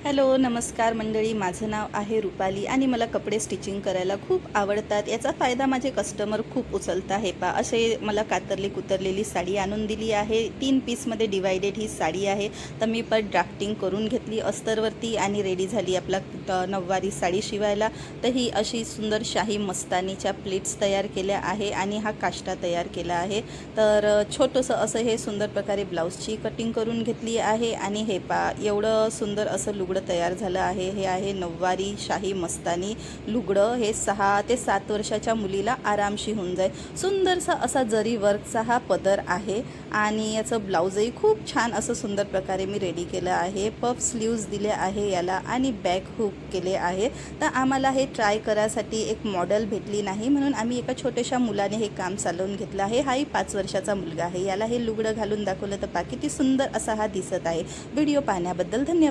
Hello नमस्कार मंडळी, माझं नाव आहे रुपाली आणि मला कपडे स्टिचिंग करायला खूप आवडतात। याचा फायदा माझे कस्टमर खूप उचलत आहे। असे मला कातरली कुतरलेली साडी आणून दिली आहे। 3 पीसमध्ये डिवायडेड ही साडी आहे। तर मी पण ड्राफ्टिंग करून घेतली अस्तरवरती आणि रेडी झाली आपला नऊवारी साडी शिवायला। तर ही अशी सुंदर शाही मस्तानीच्या प्लेट्स तयार केल्या आहे आणि हा काष्टा तयार केला आहे। तर छोटंसं असं हे सुंदर प्रकारे ब्लाउजची कटिंग करून घेतली आहे आणि हे एवढं सुंदर असं लुगडं तयार झालं आहे। हे आहे नऊवारी शाही मस्तानी लुगडं। हे 6 ते 7 वर्षाच्या मुलीला आरामशी होऊन जाईल। सुंदरसा असा जरी वर्कचा हा पदर आहे आणि याचं ब्लाउजही खूप छान असं सुंदर प्रकारे मी रेडी केलं आहे। पफ स्लीव्ज दिले आहे याला आणि बॅक हुक केले आहे। तर आम्हाला हे ट्राय करायसाठी एक मॉडेल भेटली नाही, म्हणून आम्ही एका छोट्याशा मुलाने हे काम चालवून घेतलं आहे। हाही 5 वर्षाचा मुलगा आहे। याला हे लुगडं घालून दाखवलं तर किती सुंदर असा हा दिसत आहे। व्हिडिओ पाहण्याबद्दल धन्यवाद।